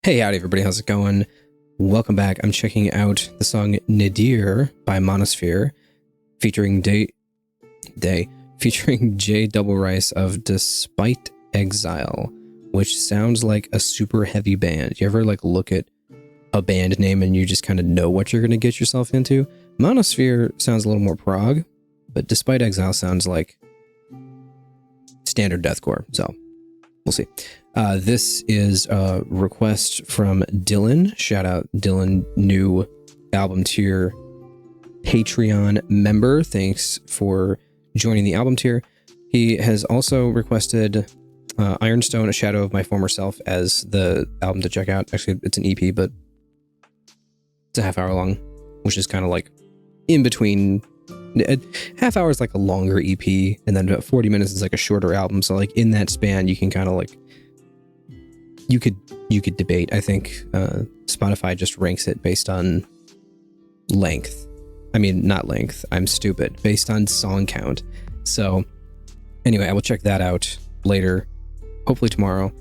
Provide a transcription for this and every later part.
Hey, howdy everybody, how's it going? Welcome back. I'm checking out the song Nadir by Monosphere, featuring featuring J Double Rice of Despite Exile, which sounds like a super heavy band. You ever like look at a band name and you just kind of know what you're going to get yourself into? Monosphere sounds a little more prog, but Despite Exile sounds like standard deathcore, so we'll see. This is a request from Dylan. Shout out Dylan, new album tier Patreon member. Thanks for joining the album tier. He has also requested Ironstone, A Shadow of My Former Self as the album to check out. Actually, it's an EP, but it's a half hour long, which is kind of like in between. Half hour is like a longer EP, and then about 40 minutes is like a shorter album. So like in that span, you can kind of like you could debate. I think Spotify just ranks it based on length. I mean, not length. I'm stupid. Based on song count. So anyway, I will check that out later. Hopefully tomorrow,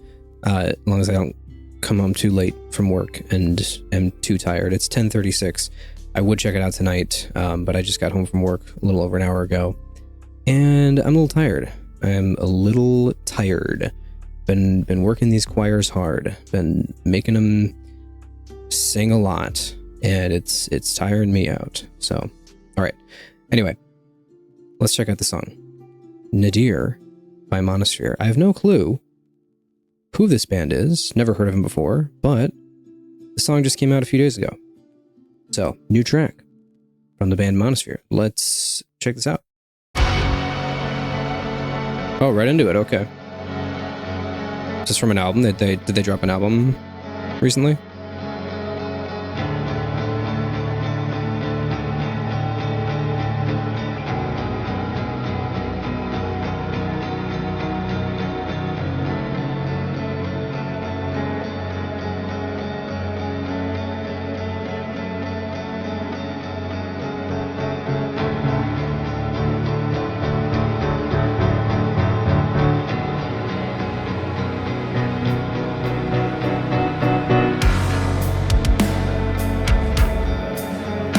as long as I don't come home too late from work and am too tired. It's 10:36. I would check it out tonight, but I just got home from work a little over an hour ago, and I'm a little tired. I'm a little tired. Been working these choirs hard. Been making them sing a lot, and it's tiring me out. So, all right. Anyway, let's check out the song Nadir by Monosphere. I have no clue who this band is. Never heard of him before, but the song just came out a few days ago. So, new track from the band Monosphere. Let's check this out. Oh, right into it. Okay. Is this from an album? Did they drop an album recently?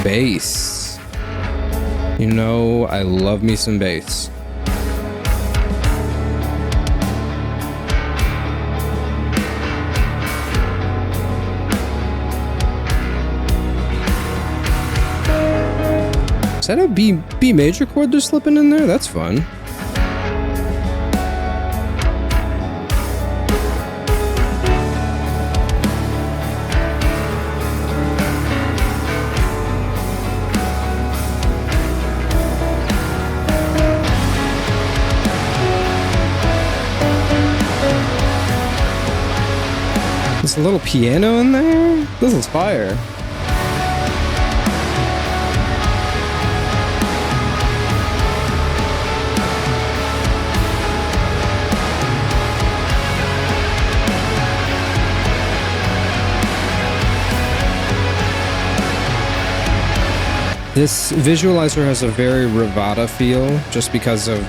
Bass. You know, I love me some bass. Is that a B major chord they're slipping in there? That's fun. There's a little piano in there? This is fire. This visualizer has a very Ravada feel, just because of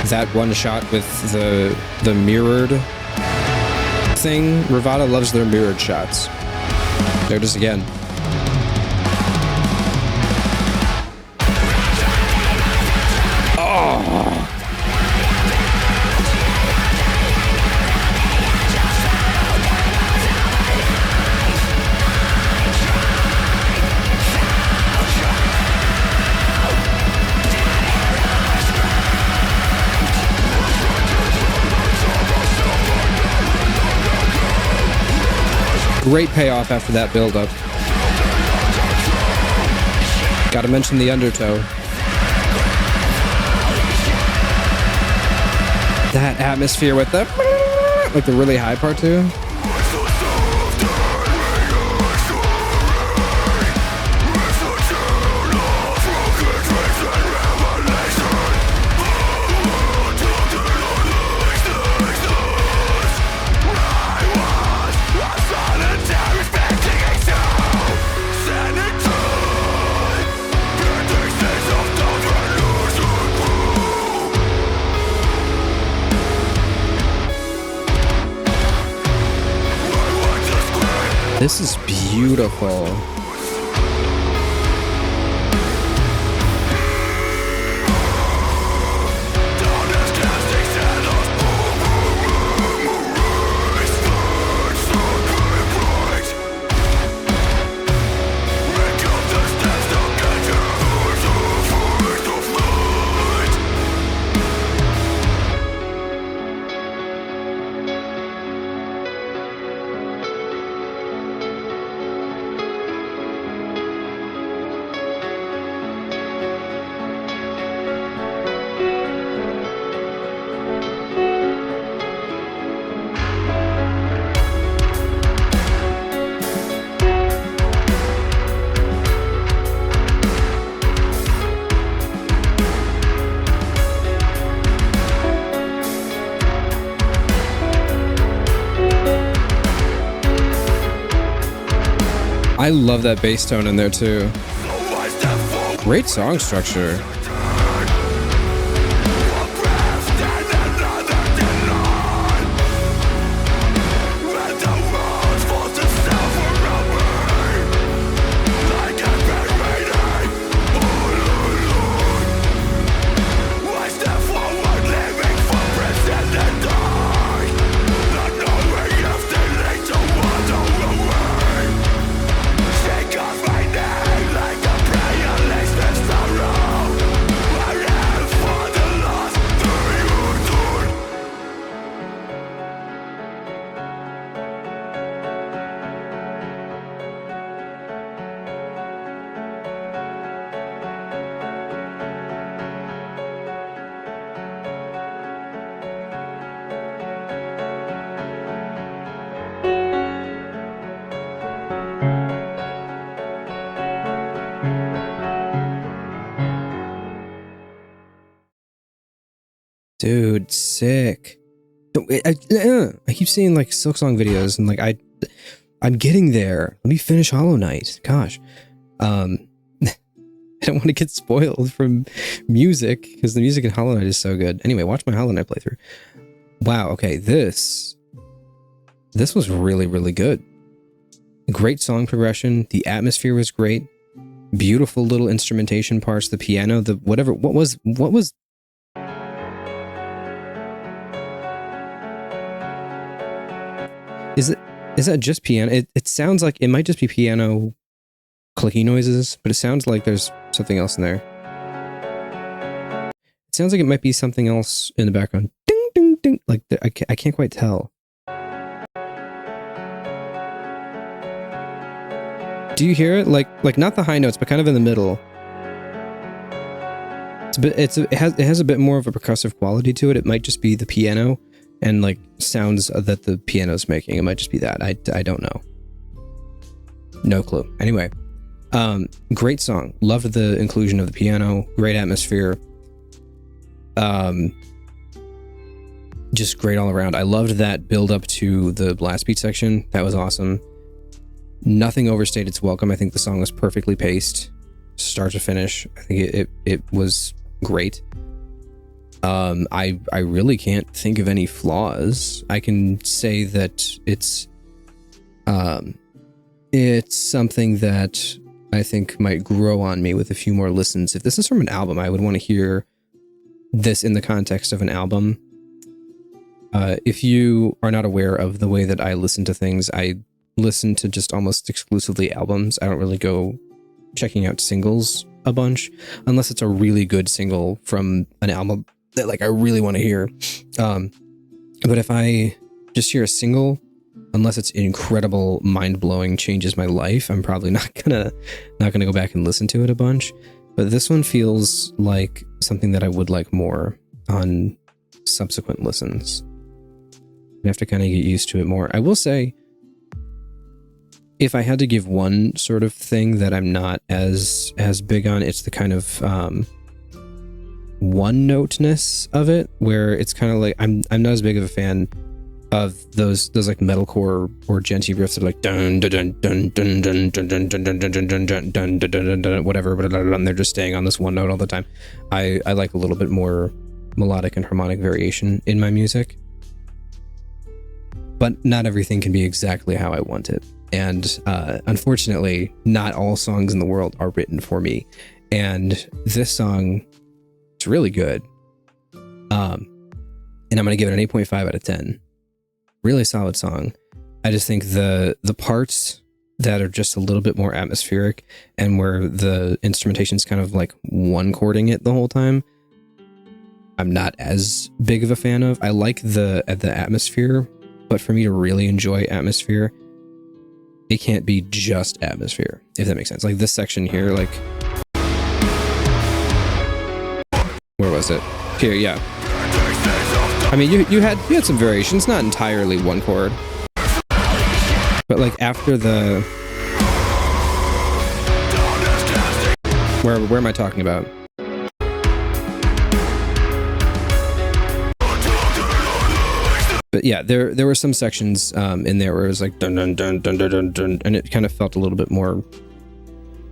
that one shot with the mirrored thing. Ravada loves their mirrored shots. There it is again. Oh. Great payoff after that build-up. Gotta mention the undertow. That atmosphere with the like the really high part too. This is beautiful. I love that bass tone in there too. Great song structure. Dude, sick. I keep seeing like Silksong videos and like I'm getting there. Let me finish Hollow Knight. Gosh. I don't want to get spoiled from music because the music in Hollow Knight is so good. Anyway, watch my Hollow Knight playthrough. Wow, okay, this was really, really good. Great song progression. The atmosphere was great. Beautiful little instrumentation parts. The piano, the whatever. What was Is that just piano? It sounds like it might just be piano clicky noises, but it sounds like there's something else in there. It sounds like it might be something else in the background. Ding, ding, ding. Like, I can't quite tell. Do you hear it? Like not the high notes, but kind of in the middle. It has a bit more of a percussive quality to it. It might just be the piano and like sounds that the piano's making. It might just be that. I don't know. No clue. Anyway, great song. Loved the inclusion of the piano. Great atmosphere. Just great all around. I loved that build up to the blast beat section. That was awesome. Nothing overstayed its welcome. I think the song was perfectly paced, start to finish. I think it was great. I really can't think of any flaws. I can say that it's something that I think might grow on me with a few more listens. If this is from an album, I would want to hear this in the context of an album. If you are not aware of the way that I listen to things, I listen to just almost exclusively albums. I don't really go checking out singles a bunch, unless it's a really good single from an album that like I really want to hear. But if I just hear a single, unless it's incredible, mind-blowing, changes my life, I'm probably not gonna go back and listen to it a bunch. But this one feels like something that I would like more on subsequent listens. I have to kind of get used to it more. I will say, if I had to give one sort of thing that I'm not as big on, it's the kind of one-noteness of it, where it's kind of like I'm not as big of a fan of those like metalcore or djenty riffs that are like dun dun dun dun dun dun dun dun dun dun dun dun dun dun dun whatever, and they're just staying on this one note all the time. I like a little bit more melodic and harmonic variation in my music, but not everything can be exactly how I want it. And unfortunately, not all songs in the world are written for me. And this song, it's really good. And I'm going to give it an 8.5 out of 10. Really solid song. I just think the parts that are just a little bit more atmospheric and where the instrumentation's kind of like one chording it the whole time, I'm not as big of a fan of. I like the atmosphere, but for me to really enjoy atmosphere, it can't be just atmosphere, if that makes sense. Like this section here, like, where was it? Here, yeah. I mean, you had some variations, not entirely one chord, but like after the, where am I talking about? But yeah, there were some sections in there where it was like dun dun dun dun dun dun dun, and it kind of felt a little bit more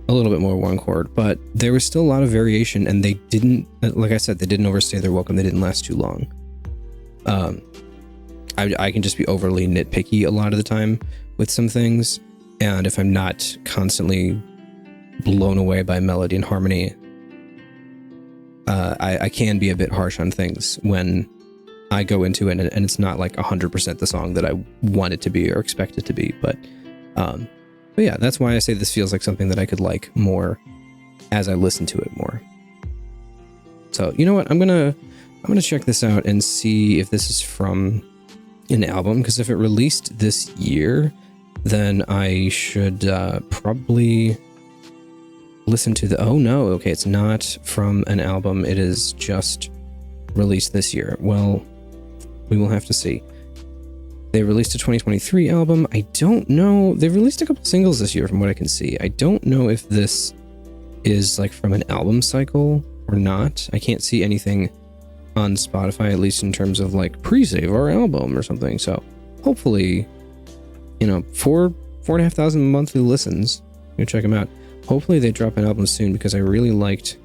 one chord. But there was still a lot of variation, and they didn't, like I said, they didn't overstay their welcome. They didn't last too long. I can just be overly nitpicky a lot of the time with some things, and if I'm not constantly blown away by melody and harmony, I can be a bit harsh on things when I go into it and it's not like 100% the song that I want it to be or expect it to be. But yeah, that's why I say this feels like something that I could like more as I listen to it more. So you know what, I'm gonna check this out and see if this is from an album, because if it released this year, then I should probably listen to the, oh no, okay, it's not from an album, it is just released this year. Well, we will have to see. They released a 2023 album. I don't know, they released a couple singles this year from what I can see. I don't know if this is like from an album cycle or not. I can't see anything on Spotify, at least in terms of like pre-save our album or something. So hopefully, you know, 4,500 monthly listens, you check them out. Hopefully they drop an album soon, because I really liked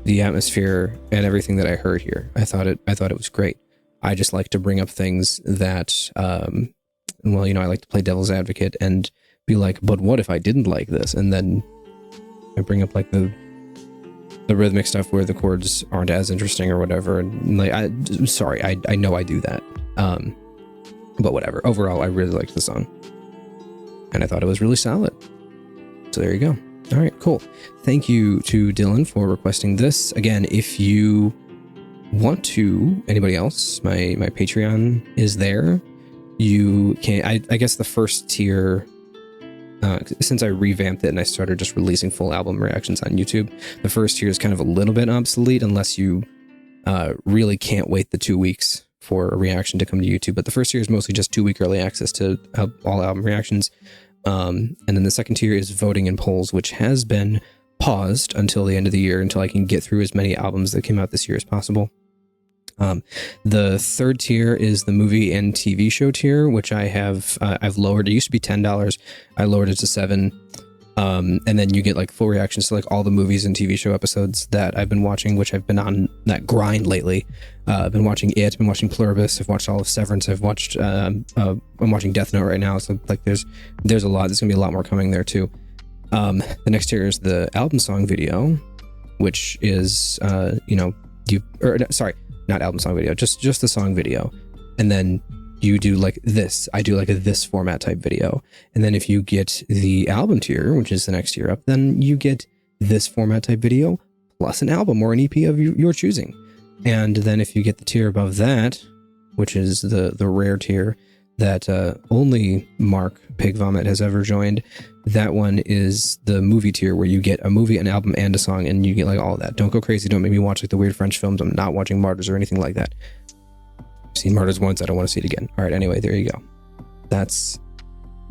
the atmosphere and everything that I heard here. I thought it was great. I just like to bring up things that, well, you know, I like to play devil's advocate and be like, but what if I didn't like this? And then I bring up like the rhythmic stuff where the chords aren't as interesting or whatever. And like, I know I do that. But whatever. Overall, I really liked the song, and I thought it was really solid. So there you go. All right, cool. Thank you to Dylan for requesting this. Again, if you want to, anybody else, my Patreon is there. You can, I guess the first tier, since I revamped it and I started just releasing full album reactions on YouTube, the first tier is kind of a little bit obsolete unless you really can't wait the 2 weeks for a reaction to come to YouTube. But the first tier is mostly just 2-week early access to all album reactions. And then the second tier is voting in polls, which has been paused until the end of the year, until I can get through as many albums that came out this year as possible. The third tier is the movie and TV show tier, which I've lowered. It used to be $10. I lowered it to $7. And then you get like full reactions to like all the movies and TV show episodes that I've been watching, which I've been on that grind lately. I've been watching It, I've been watching Pluribus, I've watched all of Severance, I've watched, I'm watching Death Note right now. So like there's a lot, there's gonna be a lot more coming there too. The next tier is the album song video, which is, not album song video, just the song video. And then you do like this. I do like a this format type video. And then if you get the album tier, which is the next tier up, then you get this format type video plus an album or an EP of your choosing. And then if you get the tier above that, which is the rare tier that only Mark Pig Vomit has ever joined, that one is the movie tier, where you get a movie, an album, and a song, and you get like all of that. Don't go crazy. Don't make me watch like the weird French films. I'm not watching Martyrs or anything like that. I've seen Martyrs once. I don't want to see it again. All right. Anyway, there you go. That's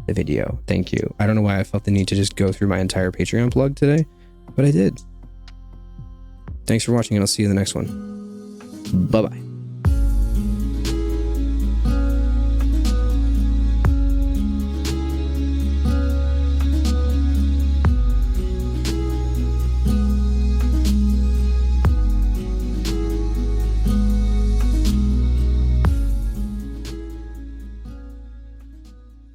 the video. Thank you. I don't know why I felt the need to just go through my entire Patreon plug today, but I did. Thanks for watching, and I'll see you in the next one. Bye-bye.